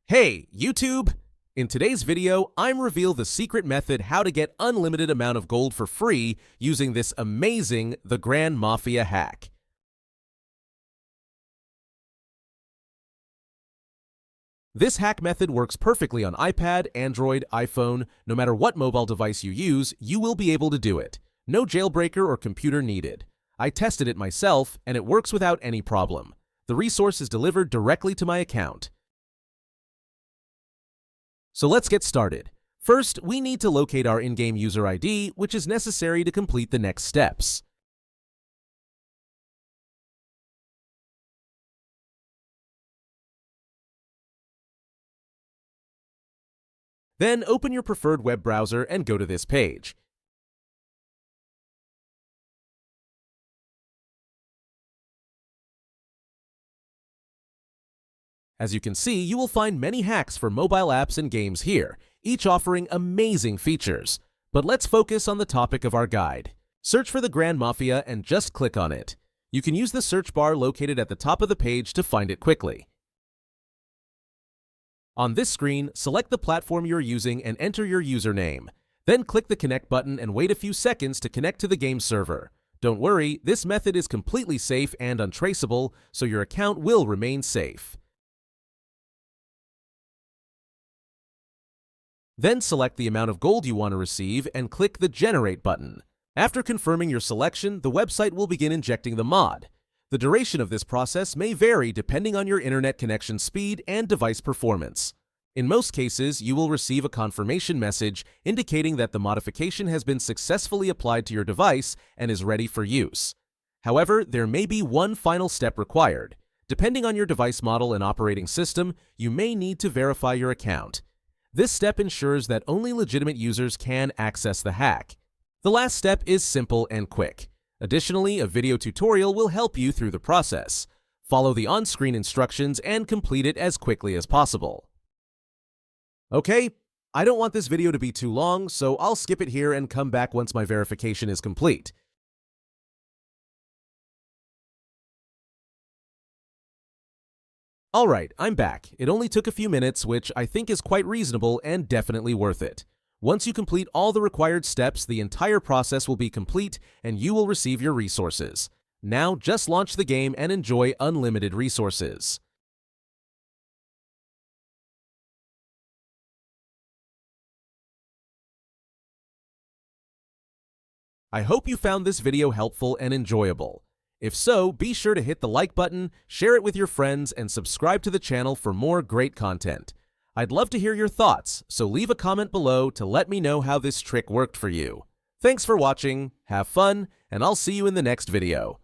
Hey, YouTube! In today's video, I'm reveal the secret method how to get unlimited amount of gold for free using this amazing the Grand Mafia hack. This hack method works perfectly on iPad, Android, iPhone. No matter what mobile device you use, you will be able to do it. No jailbreaker or computer needed. I tested it myself, and it works without any problem. The resource is delivered directly to my account. So let's get started. First, we need to locate our in-game user ID, which is necessary to complete the next steps. Then open your preferred web browser and go to this page. As you can see, you will find many hacks for mobile apps and games here, each offering amazing features. But let's focus on the topic of our guide. Search for the Grand Mafia and just click on it. You can use the search bar located at the top of the page to find it quickly. On this screen, select the platform you're using and enter your username. Then click the connect button and wait a few seconds to connect to the game server. Don't worry, this method is completely safe and untraceable, so your account will remain safe. Then select the amount of gold you want to receive and click the Generate button. After confirming your selection, the website will begin injecting the mod. The duration of this process may vary depending on your internet connection speed and device performance. In most cases, you will receive a confirmation message indicating that the modification has been successfully applied to your device and is ready for use. However, there may be one final step required. Depending on your device model and operating system, you may need to verify your account. This step ensures that only legitimate users can access the hack. The last step is simple and quick. Additionally, a video tutorial will help you through the process. Follow the on-screen instructions and complete it as quickly as possible. Okay, I don't want this video to be too long, so I'll skip it here and come back once my verification is complete. Alright, I'm back. It only took a few minutes, which I think is quite reasonable and definitely worth it. Once you complete all the required steps, the entire process will be complete and you will receive your resources. Now just launch the game and enjoy unlimited resources. I hope you found this video helpful and enjoyable. If so, be sure to hit the like button, share it with your friends, and subscribe to the channel for more great content. I'd love to hear your thoughts, so leave a comment below to let me know how this trick worked for you. Thanks for watching, have fun, and I'll see you in the next video.